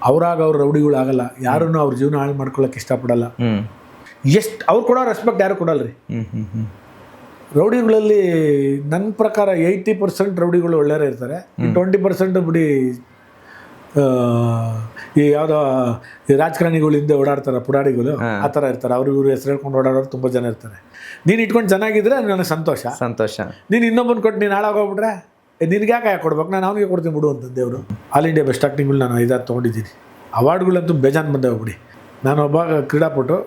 ಅವ್ರಾಗ ಅವ್ರು ರೌಡಿಗಳಾಗಲ್ಲ, ಯಾರನ್ನು ಅವ್ರ ಜೀವನ ಹಾಳು ಮಾಡ್ಕೊಳಕ್ಕೆ ಇಷ್ಟಪಡಲ್ಲ. ಎಷ್ಟು ಅವ್ರು ಕೊಡೋ ರೆಸ್ಪೆಕ್ಟ್ ಯಾರು ಕೊಡಲ್ರಿ. ರೌಡಿಗಳಲ್ಲಿ ನನ್ನ ಪ್ರಕಾರ 80% ರೌಡಿಗಳು ಒಳ್ಳೆಯವರೇ ಇರ್ತಾರೆ. ಈ 20% ಬಿಡಿ ಈ ಯಾವುದೋ ಈ ರಾಜಕಾರಣಿಗಳು ಹಿಂದೆ ಓಡಾಡ್ತಾರೆ ಪುಡಾರಿಗಳು, ಆ ಥರ ಇರ್ತಾರೆ. ಅವ್ರು ಇವರು ಹೆಸರು ಹೇಳ್ಕೊಂಡು ಓಡಾಡೋರು ತುಂಬ ಜನ ಇರ್ತಾರೆ. ನೀನು ಇಟ್ಕೊಂಡು ಚೆನ್ನಾಗಿದ್ರೆ ನನಗೆ ಸಂತೋಷ. ನೀನು ಇನ್ನೊಬ್ಬನ ಕೊಟ್ಟು ನೀನು ಹಾಳಾಗೋಗ್ಬಿಟ್ರೆ ನಿನಗೆ ಯಾಕೆ ಕೊಡ್ಬೇಕು, ನಾನು ಅವನಿಗೆ ಕೊಡ್ತೀನಿ ಬಿಡು ಅಂತ ದೇವರು. ಆಲ್ ಇಂಡಿಯಾ ಬೆಸ್ಟ್ ಆ್ಯಕ್ಟಿಂಗ್ಗಳು ನಾನು 5-6 ತೊಗೊಂಡಿದ್ದೀನಿ. ಅವಾರ್ಡ್ಗಳಂತೂ ಬೇಜಾನ್ ಬಂದೆ ಹೋಗ್ಬಿಡಿ. ನಾನು ಒಬ್ಬ ಕ್ರೀಡಾಪಟು,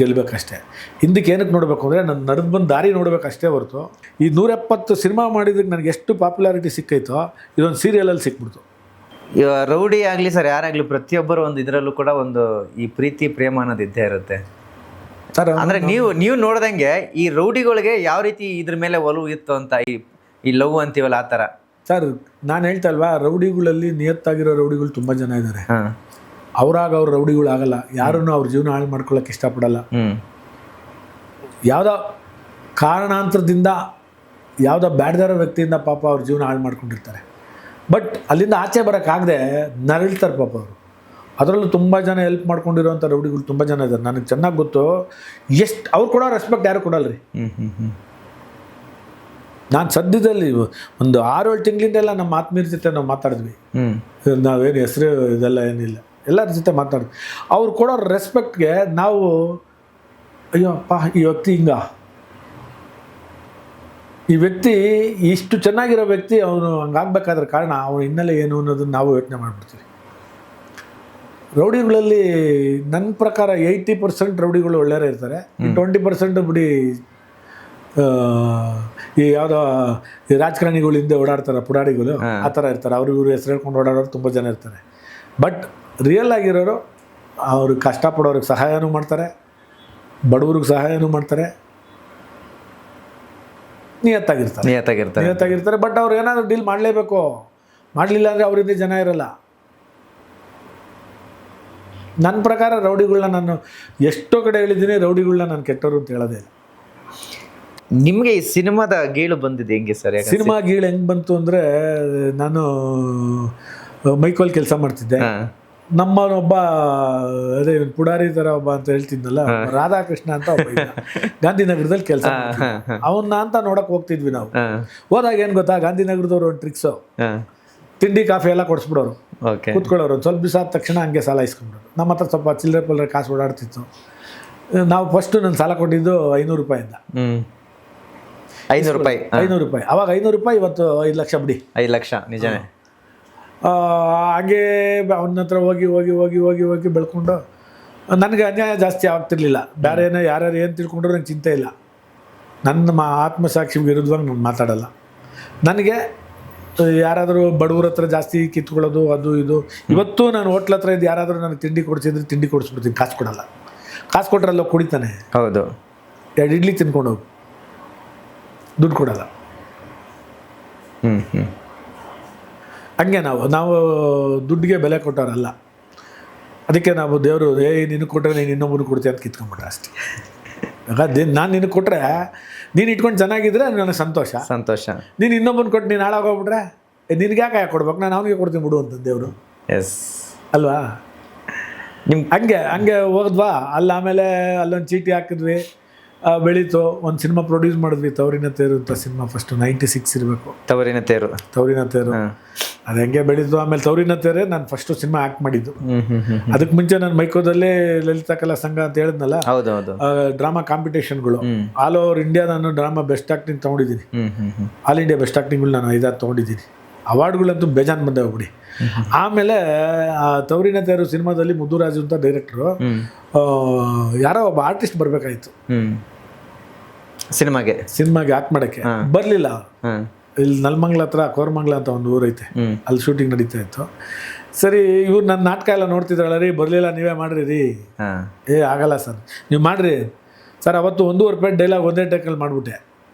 ಗೆಲ್ಬೇಕಷ್ಟೇ. ಹಿಂದಕ್ಕೆ ಏನಕ್ಕೆ ನೋಡಬೇಕು ಅಂದರೆ ನನ್ನ ನಡೆದು ಬಂದು ದಾರಿ ನೋಡಬೇಕಷ್ಟೇ ಹೊರತು ಈ 170 ಸಿನಿಮಾ ಮಾಡಿದ್ದಕ್ಕೆ ನನಗೆ ಎಷ್ಟು ಪಾಪ್ಯುಲಾರಿಟಿ ಸಿಕ್ಕೈತೋ ಇದೊಂದು ಸೀರಿಯಲಲ್ಲಿ ಸಿಕ್ಬಿಡ್ತು. ರೌಡಿ ಆಗಲಿ ಸರ್ ಯಾರಾಗಲಿ ಪ್ರತಿಯೊಬ್ಬರು ಒಂದು ಇದರಲ್ಲೂ ಕೂಡ ಒಂದು ಈ ಪ್ರೀತಿ ಪ್ರೇಮ ಅನ್ನೋದು ಇದ್ದೇ ಇರುತ್ತೆ ಸರ್. ಅಂದರೆ ನೀವು ನೋಡ್ದಂಗೆ ಈ ರೌಡಿಗಳಿಗೆ ಯಾವ ರೀತಿ ಇದ್ರ ಮೇಲೆ ಒಲವು ಇತ್ತು ಅಂತ ಈ ಲವ್ ಅಂತೀವಲ್ಲ ಆ ಥರ ಸರ್. ನಾನು ಹೇಳ್ತಾ ಅಲ್ವಾ, ರೌಡಿಗಳಲ್ಲಿ ನಿಯತ್ತಾಗಿರೋ ರೌಡಿಗಳು ತುಂಬ ಜನ ಇದ್ದಾರೆ. ಅವ್ರಾಗ ಅವ್ರು ರೌಡಿಗಳಾಗಲ್ಲ, ಯಾರನ್ನು ಅವ್ರ ಜೀವನ ಹಾಳು ಮಾಡ್ಕೊಳಕ್ಕೆ ಇಷ್ಟಪಡಲ್ಲ. ಯಾವುದೋ ಕಾರಣಾಂತರದಿಂದ ಯಾವುದೋ ಬ್ಯಾಡ್ದಾರೋ ವ್ಯಕ್ತಿಯಿಂದ ಪಾಪ ಅವ್ರ ಜೀವನ ಹಾಳು ಮಾಡ್ಕೊಂಡಿರ್ತಾರೆ. ಬಟ್ ಅಲ್ಲಿಂದ ಆಚೆ ಬರೋಕ್ಕಾಗದೆ ನರಳ್ತಾರೆ ಪಾಪ ಅವರು. ಅದರಲ್ಲೂ ತುಂಬ ಜನ ಹೆಲ್ಪ್ ಮಾಡ್ಕೊಂಡಿರೋಂಥ ರೌಡಿಗಳು ತುಂಬ ಜನ ಇದ್ದಾರೆ. ನನಗೆ ಚೆನ್ನಾಗಿ ಗೊತ್ತು. ಎಷ್ಟು ಅವ್ರು ಕೊಡೋ ರೆಸ್ಪೆಕ್ಟ್ ಯಾರು ಕೊಡಲ್ರಿ. ನಾನು ಸದ್ಯದಲ್ಲಿ ಒಂದು 6-7 ತಿಂಗಳಿಂದೆಲ್ಲ ನಮ್ಮ ಆತ್ಮೀಯರ ಜೊತೆ ನಾವು ಮಾತಾಡಿದ್ವಿ. ನಾವೇನು ಹೆಸರು ಇದೆಲ್ಲ ಏನಿಲ್ಲ, ಎಲ್ಲರ ಜೊತೆ ಮಾತಾಡಿದ್ವಿ. ಅವ್ರು ಕೊಡೋ ರೆಸ್ಪೆಕ್ಟ್ಗೆ ನಾವು ಅಯ್ಯೋ ಅಪ್ಪ ಈ ವ್ಯಕ್ತಿ ಈ ವ್ಯಕ್ತಿ ಇಷ್ಟು ಚೆನ್ನಾಗಿರೋ ವ್ಯಕ್ತಿ ಅವನು ಹಂಗಾಗಬೇಕಾದ್ರೆ ಕಾರಣ ಅವನ ಹಿನ್ನೆಲೆ ಏನು ಅನ್ನೋದನ್ನು ನಾವು ಯೋಚನೆ ಮಾಡಿಬಿಡ್ತೀವಿ. ರೌಡಿಗಳಲ್ಲಿ ನನ್ನ ಪ್ರಕಾರ 80% ರೌಡಿಗಳು ಒಳ್ಳೆಯವರೇ ಇರ್ತಾರೆ. ಈ 20% ಬಿಡಿ ಈ ಯಾವುದೋ ಈ ರಾಜಕಾರಣಿಗಳು ಹಿಂದೆ ಓಡಾಡ್ತಾರೆ ಪುಡಾರಿಗಳು, ಆ ಥರ ಇರ್ತಾರೆ. ಅವ್ರು ಇವರು ಹೆಸರು ಹೇಳ್ಕೊಂಡು ಓಡಾಡೋರು ತುಂಬ ಜನ ಇರ್ತಾರೆ. ಬಟ್ ರಿಯಲ್ ಆಗಿರೋರು ಅವ್ರಿಗೆ ಕಷ್ಟಪಡೋರಿಗೆ ಸಹಾಯನೂ ಮಾಡ್ತಾರೆ, ಬಡವ್ರಿಗೆ ಸಹಾಯನೂ ಮಾಡ್ತಾರೆ, ನಿಯತ್ತಾಗಿರ್ತಾರೆ. ಬಟ್ ಅವ್ರು ಏನಾದರೂ ಡೀಲ್ ಮಾಡಲೇಬೇಕು. ಮಾಡಲಿಲ್ಲ ಅಂದರೆ ಅವರಿಂದ ಜನ ಇರಲ್ಲ. ನನ್ನ ಪ್ರಕಾರ ರೌಡಿಗಳನ್ನ ನಾನು ಎಷ್ಟೋ ಕಡೆ ಹೇಳಿದ್ದೀನಿ, ರೌಡಿಗಳನ್ನ ನಾನು ಕೆಟ್ಟವರು ಅಂತ ಹೇಳೋದೇ ಇಲ್ಲ. ನಿಮಗೆ ಈ ಸಿನಿಮಾದ ಗೀಳು ಬಂದಿದೆ ಹೆಂಗೆ ಸರ್? ಸಿನಿಮಾ ಗೀಳು ಹೆಂಗೆ ಬಂತು ಅಂದರೆ, ನಾನು ಮೈಕೋಲ್ ಕೆಲಸ ಮಾಡ್ತಿದ್ದೆ. ನಮ್ಮನೊಬ್ಬ ಅದೇ ಪುಡಾರಿ ಥರ ಒಬ್ಬ ಅಂತ ಹೇಳ್ತಿದ್ನಲ್ಲ, ರಾಧಾಕೃಷ್ಣ ಅಂತ ಒಬ್ಬ ಗಾಂಧಿನಗರದಲ್ಲಿ ಕೆಲಸ. ಅವನ್ನ ಅಂತ ನೋಡಕ್ಕೆ ಹೋಗ್ತಿದ್ವಿ ನಾವು. ಹೋದಾಗ ಏನು ಗೊತ್ತಾ, ಗಾಂಧಿನಗರದವ್ರು ಒಂದು ಟ್ರಿಕ್ಸು, ತಿಂಡಿ ಕಾಫಿ ಎಲ್ಲ ಕೊಡಿಸ್ಬಿಡೋರು, ಕೂತ್ಕೊಳ್ಳೋರು. ಸ್ವಲ್ಪ ದಿವಸ ಆದ ತಕ್ಷಣ ಹಂಗೆ ಸಾಲ ಇಸ್ಕೊಂಡ್ರು. ನಮ್ಮ ಹತ್ರ ಸ್ವಲ್ಪ ಚಿಲ್ಲರೆ ಕಾಸು ಓಡಾಡ್ತಿತ್ತು. ನಾವು ಫಸ್ಟು ನಾನು ಸಾಲ ಕೊಟ್ಟಿದ್ದು 500 ರೂಪಾಯಿಂದ. 500 ರೂಪಾಯಿ. ಅವಾಗ 500 ರೂಪಾಯಿ, ಇವತ್ತು 5 ಲಕ್ಷ ಬಿಡಿ. 5 ಲಕ್ಷ ನಿಜನೇ. ಹಾಗೆ ಅವನ ಹತ್ರ ಹೋಗಿ ಬೆಳ್ಕೊಂಡು ನನಗೆ ಅನ್ಯಾಯ ಜಾಸ್ತಿ ಆಗ್ತಿರ್ಲಿಲ್ಲ. ಬೇರೆ ಏನೋ ಯಾರ್ಯಾರು ಏನು ತಿಳ್ಕೊಂಡ್ರು ನಂಗೆ ಚಿಂತೆ ಇಲ್ಲ. ನನ್ನ ಆತ್ಮಸಾಕ್ಷಿ ವಿರುದ್ಧವಾಗಿ ನಾನು ಮಾತಾಡಲ್ಲ. ನನಗೆ ಯಾರಾದರೂ ಬಡವ್ರ ಹತ್ರ ಜಾಸ್ತಿ ಕಿತ್ಕೊಳ್ಳೋದು ಅದು ಇದು. ಇವತ್ತು ನಾನು ಹೋಟ್ಲ್ ಹತ್ರ ಇದ್ದು ಯಾರಾದರೂ ನನಗೆ ತಿಂಡಿ ಕೊಡಿಸಿದ್ರೆ ತಿಂಡಿ ಕೊಡಿಸ್ಬಿಡ್ತೀನಿ, ಕಾಸು ಕೊಡಲ್ಲ. ಕಾಸು ಕೊಟ್ರಲ್ಲ ಕುಡಿತಾನೆ. ಹೌದು. 2 ಇಡ್ಲಿ ತಿನ್ಕೊಂಡು ಹೋಗು, ದುಡ್ಡು ಕೊಡಲ್ಲ. ಹಂಗೆ ನಾವು ದುಡ್ಡಿಗೆ ಬೆಲೆ ಕೊಟ್ಟವರಲ್ಲ. ಅದಕ್ಕೆ ನಾವು ದೇವರು ನಿನಗೆ ಕೊಟ್ಟರೆ ನೀನು ಇನ್ನೊಬ್ಬರು ಕೊಡ್ತೀಯ ಅಂತ ಕಿತ್ಕೊಂಡ್ಬಿಟ್ರೆ ಅಷ್ಟೇ. ನಾನು ನಿನಗೆ ಕೊಟ್ಟರೆ ನೀನು ಇಟ್ಕೊಂಡು ಚೆನ್ನಾಗಿದ್ರೆ ನನಗೆ ಸಂತೋಷ. ನೀನು ಇನ್ನೊಬ್ಬನ ಕೊಟ್ಟು ನೀನು ಹಾಳಾಗೋಗ್ಬಿಟ್ರೆ ನಿನಗೆ ಯಾಕೆ ಕೊಡ್ಬೇಕು, ನಾನು ಅವನಿಗೆ ಕೊಡ್ತೀನಿ ಬಿಡು ಅಂತ ದೇವರು. ಎಸ್ ಅಲ್ವಾ? ಹಂಗೆ ಹೋದ್ವಾ ಅಲ್ಲಿ. ಆಮೇಲೆ ಅಲ್ಲೊಂದು ಚೀಟಿ ಹಾಕಿದ್ವಿ, ಬೆಳೀತು. ಒಂದು ಸಿನಿಮಾ ಪ್ರೊಡ್ಯೂಸ್ ಮಾಡಿದ್ವಿ, ತವರಿನ ತೇರು ಅಂತ ಸಿನಿಮಾ. ಫಸ್ಟು 96 ಇರಬೇಕು. ತವರಿನ ತೇರು ಅದು ಹೆಂಗೆ ಬೆಳೀತು. ಆಮೇಲೆ ತವರಿನ ತೇರೇ ನಾನು ಫಸ್ಟು ಸಿನಿಮಾ ಆ್ಯಕ್ಟ್ ಮಾಡಿದ್ದು. ಅದಕ್ಕೆ ಮುಂಚೆ ನಾನು ಮೈಕೋದಲ್ಲೇ ಲಲಿತಾ ಕಲಾ ಸಂಘ ಅಂತ ಹೇಳಿದ್ನಲ್ಲ, ಡ್ರಾಮಾ ಕಾಂಪಿಟೇಷನ್ಗಳು ಆಲ್ ಓವರ್ ಇಂಡಿಯಾ ನಾನು ಡ್ರಾಮಾ ಬೆಸ್ಟ್ ಆ್ಯಕ್ಟಿಂಗ್ ತೊಗೊಂಡಿದ್ದೀನಿ. ಆಲ್ ಇಂಡಿಯಾ ಬೆಸ್ಟ್ ಆ್ಯಕ್ಟಿಂಗ್ಗಳು ನಾನು 5-6 ತೊಗೊಂಡಿದ್ದೀನಿ. ಅವಾರ್ಡ್ಗಳಂತೂ ಬೇಜಾನ್ ಬಂದೆ ಹೋಗ್ಬಿಡಿ. ಆಮೇಲೆ ತವರಿನ ತೇರು ಸಿನಿಮಾದಲ್ಲಿ ಮುದ್ದುರಾಜು ಅಂತ ಡೈರೆಕ್ಟ್ರು, ಯಾರೋ ಒಬ್ಬ ಆರ್ಟಿಸ್ಟ್ ಬರಬೇಕಾಯ್ತು ಸಿನಿಮಾಗೆ ಆ್ಯಕ್ಟ್ ಮಾಡೋಕ್ಕೆ. ಬರಲಿಲ್ಲ. ಇಲ್ಲಿ ನಲ್ಮಂಗ್ಲ ಹತ್ರ ಕೋರಮಂಗ್ಲ ಅಂತ ಒಂದು ಊರೈತೆ, ಅಲ್ಲಿ ಶೂಟಿಂಗ್ ನಡೀತಾ ಇತ್ತು. ಸರಿ, ಇವ್ರು ನನ್ನ ನಾಟಕ ಎಲ್ಲ ನೋಡ್ತಿದ್ರಲ್ಲ ರೀ, ಬರಲಿಲ್ಲ ನೀವೇ ಮಾಡ್ರಿ ರೀ. ಆಗಲ್ಲ ಸರ್, ನೀವು ಮಾಡಿರಿ ಸರ್. ಅವತ್ತು 1.5 ರೂಪಾಯಿ ಡೈಲಾಗ್ ಒಂದೇ ಟೇಕಲ್ಲಿ ಮಾಡಿಬಿಟ್ಟೆ.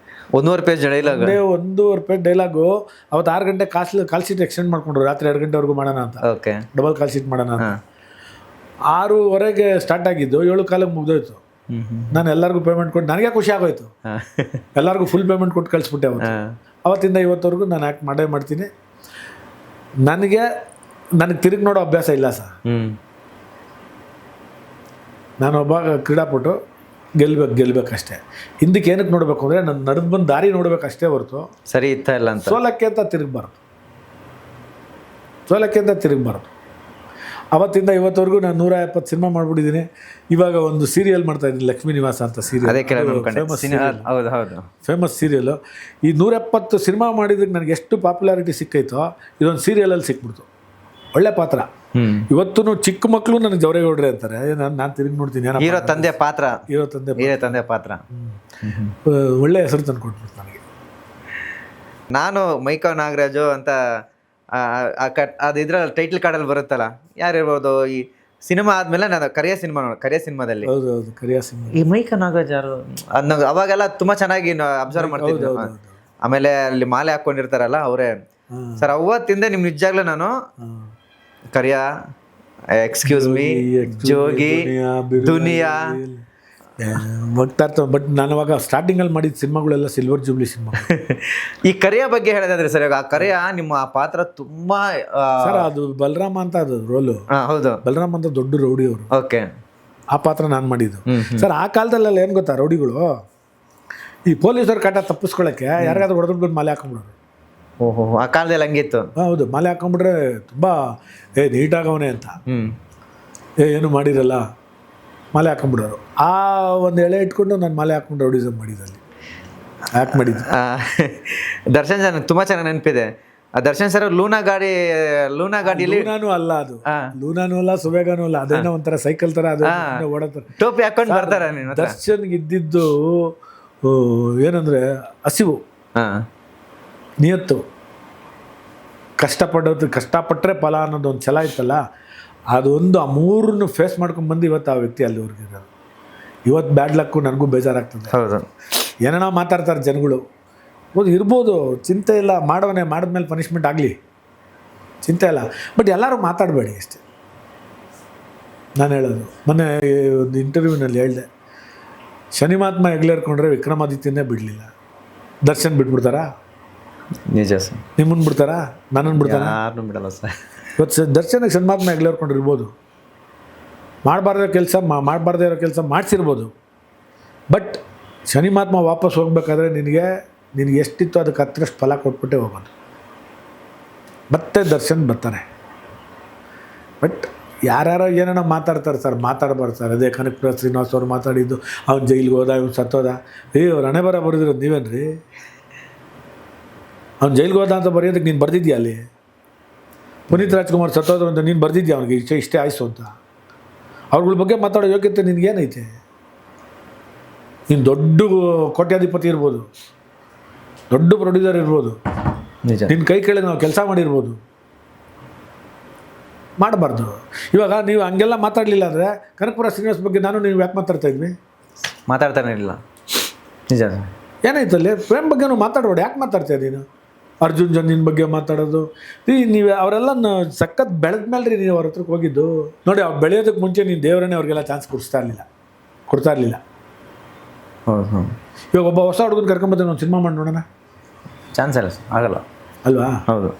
1.5 ಪೇಜ್ ಡೈಲಾಗ್, 1.5 ರೂಪಾಯಿ ಡೈಲಾಗು. ಅವತ್ತು 6 ಗಂಟೆ ಕಾಲ್ ಶೀಟ್ ಎಕ್ಸ್ಟೆಂಡ್ ಮಾಡ್ಕೊಂಡ್ರು, ರಾತ್ರಿ 2 ಗಂಟೆವರೆಗೂ ಮಾಡೋಣ ಅಂತ. ಡಬಲ್ ಕಾಲ್ ಶೀಟ್ ಮಾಡೋಣ ಅಂತ. 6:30ಗೆ ಸ್ಟಾರ್ಟ್ ಆಗಿದ್ದು, 7:15 ಮುಗ್ದೋಯ್ತು. ನಾನು ಎಲ್ಲರಿಗೂ ಪೇಮೆಂಟ್ ಕೊಟ್ಟು ನನಗೆ ಖುಷಿ ಆಗೋಯ್ತು. ಎಲ್ಲರಿಗೂ ಫುಲ್ ಪೇಮೆಂಟ್ ಕೊಟ್ಟು ಕಳಿಸ್ಬಿಟ್ಟೆ. ಅವತ್ತಿಂದ ಇವತ್ತವರೆಗೂ ನಾನು ಆ್ಯಕ್ಟ್ ಮಾಡ್ತೀನಿ. ನನಗೆ ನನಗೆ ತಿರುಗಿ ನೋಡೋ ಅಭ್ಯಾಸ ಇಲ್ಲ ಸರ್. ನಾನೊಬ್ಬ ಕ್ರೀಡಾಪಟು, ಗೆಲ್ಬೇಕಷ್ಟೇ. ಹಿಂದಕ್ಕೆ ಏನಕ್ಕೆ ನೋಡಬೇಕು ಅಂದರೆ ನನ್ನ ನಡೆದು ಬಂದು ದಾರಿ ನೋಡಬೇಕಷ್ಟೇ ಹೊರತು ಸರಿ ಇತ್ತ ಇಲ್ಲ ಅಂತ ಸೋಲಕ್ಕೆ ಅಂತ ತಿರುಗಬಾರ್ದು. ಅವತ್ತಿಂದ ಇವತ್ತವರೆಗೂ ನಾನು 170 ಸಿನಿಮಾ ಮಾಡ್ಬಿಟ್ಟಿದ್ದೀನಿ. ಇವಾಗ ಒಂದು ಸೀರಿಯಲ್ ಮಾಡ್ತಾ ಇದ್ದೀನಿ, ಲಕ್ಷ್ಮೀ ನಿವಾಸ ಅಂತ ಸೀರಿಯಲ್, ಫೇಮಸ್ ಸೀರಿಯಲು. ಈ 170 ಸಿನಿಮಾ ಮಾಡಿದ್ದಕ್ಕೆ ನನಗೆ ಎಷ್ಟು ಪಾಪ್ಯುಲಾರಿಟಿ ಸಿಕ್ಕೈತೋ ಇದೊಂದು ಸೀರಿಯಲಲ್ಲಿ ಸಿಕ್ಬಿಡ್ತು. ಒಳ್ಳೆ ಪಾತ್ರ. ಇವತ್ತು ಚಿಕ್ಕ ಮಕ್ಕಳು ನನಗೆ ಜವರೇಗೌಡ್ರೆ ಅಂತಾರೆ. ನಾನು ತಿರುಗಿ ನೋಡ್ತೀನಿ, ಹೀರೋ ತಂದೆ ಪಾತ್ರ, ಒಳ್ಳೆ ಹೆಸರು ತಂದು ಕೊಟ್ಬಿಡ್ತು ನನಗೆ. ನಾನು ಮೈಕೋ ನಾಗರಾಜು ಅಂತ ಅದು ಇದ್ರಲ್ಲಿ ಟೈಟಲ್ ಕಾರ್ಡಲ್ಲಿ ಬರುತ್ತಲ್ಲ, ಯಾರಿರ್ಬೋದು ಈ ಸಿನಿಮಾ ಆದ್ಮೇಲೆ ನಾನು ಕರಿಯ ಸಿನಿಮಾದಲ್ಲಿ ಈ ಮೈಕೋ ನಾಗರಾಜ್ ಯಾರು ಅವಾಗೆಲ್ಲ ತುಂಬಾ ಚೆನ್ನಾಗಿ ಅಬ್ಸರ್ವ್ ಮಾಡ್ತಿದ್ದೆ. ಆಮೇಲೆ ಅಲ್ಲಿ ಮಾಲೆ ಹಾಕೊಂಡಿರ್ತಾರಲ್ಲ ಅವರೇ ಸರ್. ಅವತ್ತಿಂದ ನಿಮ್ ನಿಜಾಗ್ಲೂ ನಾನು ಕರಿಯ, ಎಕ್ಸ್ಕ್ಯೂಸ್ ಮೀ, ಜೋಗಿ, ದುನಿಯಾ ಹೋಗ್ತಾ ಇರ್ತವೆ. ಬಟ್ ನಾನು ಅವಾಗ ಸ್ಟಾರ್ಟಿಂಗಲ್ಲಿ ಮಾಡಿದ ಸಿನಿಮಾಗಳೆಲ್ಲ ಸಿಲ್ವರ್ ಜೂಬ್ಲಿ ಸಿನಿಮಾ. ಈ ಕರಿಯ ಬಗ್ಗೆ ಹೇಳೋದಾದ್ರೆ ಸರ್, ಆ ಕರಿಯ ನಿಮ್ಮ ಪಾತ್ರ ತುಂಬಾ ಸರ್, ಅದು ಬಲರಾಮ ಅಂತ ಅದು ರೋಲು. ಹೌದು, ಬಲರಾಮ್ ಅಂತ ದೊಡ್ಡ ರೌಡಿ ಅವರು. ಓಕೆ, ಆ ಪಾತ್ರ ನಾನು ಮಾಡಿದ್ದು ಸರ್. ಆ ಕಾಲದಲ್ಲೆಲ್ಲ ಏನು ಗೊತ್ತಾ, ರೌಡಿಗಳು ಈ ಪೊಲೀಸರ ಕಾಟ ತಪ್ಪಿಸ್ಕೊಳ್ಳೋಕ್ಕೆ ಯಾರಿಗಾದ್ರೂ ಹೊಡೆದು ಬಂದು ಮಾಲೆ ಹಾಕೊಂಡ್ಬಿಡೋರು. ಓಹೋ, ಆ ಕಾಲದಲ್ಲಿ ಹಂಗಿತ್ತು. ಹೌದು, ಮಾಲೆ ಹಾಕೊಂಡ್ಬಿಟ್ರೆ ತುಂಬ ನೀಟಾಗವನೇ ಅಂತ, ಏನು ಮಾಡಿರಲ್ಲ ಮಾಲೆ ಹಾಕೊಂಡ್ಬಿಡೋರು. ಆ ಒಂದು ಎಳೆ ಇಟ್ಕೊಂಡು ನಾನು ಮಾಲೆ ಹಾಕೊಂಡು ರೌಡಿಸಮ್ ಮಾಡಿದ್ದಲ್ಲಿ ಆ್ಯಕ್ಟ್ ಮಾಡಿದ್ದು. ದರ್ಶನ್ ಸರ್ ತುಂಬ ಚೆನ್ನಾಗಿ ನೆನಪಿದೆ. ದರ್ಶನ್ ಸರ್ ಲೂನಾ ಗಾಡಿಯಲ್ಲಿ ಲೂನಾನು ಅಲ್ಲ, ಅದು ಲೂನಾನು ಅಲ್ಲ, ಸುವೇಗಾನು ಅಲ್ಲ, ಅದೇನೋ ಒಂಥರ ಸೈಕಲ್ ಥರ ಅದು ಓಡೋತರ ಟೋಪಿ ಹಾಕೊಂಡು ಬರ್ತಾರೆ. ದರ್ಶನ್ಗೆ ಇದ್ದಿದ್ದು ಏನಂದರೆ ಹಸಿವು, ನಿಯತ್ತು, ಕಷ್ಟಪಟ್ಟರೆ ಫಲ ಅನ್ನೋದು ಒಂದು ಛಲ ಇತ್ತಲ್ಲ, ಅದೊಂದು ಆ ಮೂರನ್ನು ಫೇಸ್ ಮಾಡ್ಕೊಂಡು ಬಂದು ಇವತ್ತು ಆ ವ್ಯಕ್ತಿ ಅಲ್ಲಿವರೆಗೆ ಇರೋದು. ಇವತ್ತು ಬ್ಯಾಡ್ ಲಕ್ಕು ನನಗೂ ಬೇಜಾರಾಗ್ತದೆ. ಹೌದು, ಏನೇನೋ ಮಾತಾಡ್ತಾರೆ ಜನಗಳು. ಹೌದು, ಇರ್ಬೋದು, ಚಿಂತೆ ಇಲ್ಲ, ಮಾಡೋನೆ, ಮಾಡಿದ್ಮೇಲೆ ಪನಿಷ್ಮೆಂಟ್ ಆಗಲಿ, ಚಿಂತೆ ಇಲ್ಲ. ಬಟ್ ಎಲ್ಲರೂ ಮಾತಾಡಬೇಡಿ ಅಷ್ಟೇ ನಾನು ಹೇಳೋದು. ಮೊನ್ನೆ ಒಂದು ಇಂಟರ್ವ್ಯೂನಲ್ಲಿ ಹೇಳಿದೆ, ಶನಿಮಾತ್ಮ ಹೆಗ್ಲೇರ್ಕೊಂಡ್ರೆ ವಿಕ್ರಮಾದಿತ್ಯನೇ ಬಿಡಲಿಲ್ಲ. ದರ್ಶನ್ ಬಿಟ್ಬಿಡ್ತಾರಾ? ನಿಜ ಸರ್. ನಿಮ್ಮನ್ನು ಬಿಡ್ತಾರಾ? ನನ್ನನ್ನು ಬಿಡ್ತಾರಾ? ಯಾರನ್ನೂ ಬಿಡಲ್ಲ ಸರ್. ಇವತ್ತು ದರ್ಶನಕ್ಕೆ ಶನಿಮಾತ್ಮ ಹೆಗ್ಲೇರ್ಕೊಂಡಿರ್ಬೋದು, ಮಾಡಬಾರ್ದೇ ಇರೋ ಕೆಲಸ ಮಾಡಿಸಿರ್ಬೋದು. ಬಟ್ ಶನಿಮಾತ್ಮ ವಾಪಸ್ ಹೋಗ್ಬೇಕಾದ್ರೆ ನಿನಗೆ ಎಷ್ಟಿತ್ತು ಅದಕ್ಕೆ ಹತ್ತರಷ್ಟು ಫಲ ಕೊಟ್ಬಿಟ್ಟೆ ಹೋಗೋದು. ಮತ್ತೆ ದರ್ಶನ್ ಬರ್ತಾರೆ. ಬಟ್ ಯಾರ್ಯಾರೋ ಏನೇನೋ ಮಾತಾಡ್ತಾರೆ ಸರ್, ಮಾತಾಡಬಾರ್ದು ಸರ್. ಅದೇ ಕನಕಪುರ ಶ್ರೀನಿವಾಸ್ ಅವ್ರು ಮಾತಾಡಿದ್ದು, ಅವ್ನು ಜೈಲಿಗೆ ಹೋದ, ಇವ್ನು ಸತ್ತೋದ. ಅವ್ರು ಹಣೆ ಬರ ಬರೆದಿರೋದು ನೀವೇನ್ರಿ? ಅವ್ನು ಜೈಲಿಗೆ ಹೋದ ಅಂತ ಬರೆಯೋದಕ್ಕೆ ನೀನು ಬರ್ದಿದ್ಯಾ? ಅಲ್ಲಿ ಪುನೀತ್ ರಾಜ್ಕುಮಾರ್ ಸತ್ತೋದ್ರು ಅಂತ ನೀನು ಬರ್ದಿದ್ಯಾ ಅವ್ನಿಗೆ ಇಷ್ಟೇ ಆಯಿಸು ಅಂತ? ಅವ್ರಗಳ ಬಗ್ಗೆ ಮಾತಾಡೋ ಯೋಗ್ಯತೆ ನಿನಗೇನೈತೆ? ನೀನು ದೊಡ್ಡ ಕೋಟ್ಯಾಧಿಪತಿ ಇರ್ಬೋದು, ದೊಡ್ಡ ಪ್ರೊಡ್ಯೂಸರ್ ಇರ್ಬೋದು, ನಿನ್ನ ಕೈ ಕೆಳಗೆ ನಾವು ಕೆಲಸ ಮಾಡಿರ್ಬೋದು, ಮಾಡಬಾರ್ದು. ಇವಾಗ ನೀವು ಹಂಗೆಲ್ಲ ಮಾತಾಡಲಿಲ್ಲ ಅಂದರೆ ಕನಕಪುರ ಶ್ರೀನಿವಾಸ್ ಬಗ್ಗೆ ನಾನು ನೀವು ಯಾಕೆ ಮಾತಾಡ್ತಾ ಇದ್ವಿ? ಮಾತಾಡ್ತಾನೆ ಇಲ್ಲ. ನಿಜ ಏನಾಯ್ತಲ್ಲಿ? ಪ್ರೇಮ್ ಬಗ್ಗೆನೂ ಮಾತಾಡಬೇಡ, ಯಾಕೆ ಮಾತಾಡ್ತಾ ಇದ್ದೀನಿ? ಅರ್ಜುನ್ ಜನ್ಯನ ಬಗ್ಗೆ ಮಾತಾಡೋದು. ನೀವು ಅವರೆಲ್ಲ ಸಖತ್ ಬೆಳೆದ ಮೇಲೆ ರೀ ನೀವು ಅವ್ರ ಹತ್ರಕ್ಕೆ ಹೋಗಿದ್ದು. ನೋಡಿ, ಅವ್ರು ಬೆಳೆಯೋದಕ್ಕೆ ಮುಂಚೆ ನೀನು ದೇವರನ್ನೇ ಅವ್ರಿಗೆಲ್ಲ ಚಾನ್ಸ್ ಕೊಡ್ತಾ ಇರಲಿಲ್ಲ. ಇವಾಗ ಒಬ್ಬ ಹೊಸ ಹುಡುಗನ ಕರ್ಕೊಂಬರ್ತಾನೆ, ಒಂದು ಸಿನಿಮಾ ಮಾಡಿ ನೋಡೋಣ, ಚಾನ್ಸ್ ಇಲ್ಲ, ಆಗಲ್ಲ ಅಲ್ವಾ? ಹೌದು.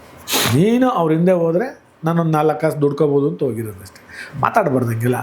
ನೀನು ಅವ್ರ ಹಿಂದೆ ಹೋದರೆ ನಾನೊಂದು 4 ಕಾಸು ದುಡ್ಕೋಬೋದು ಅಂತ ಹೋಗಿರೋದು ಅಷ್ಟೇ. ಮಾತಾಡಬಾರ್ದಂಗೆಲ್ಲ.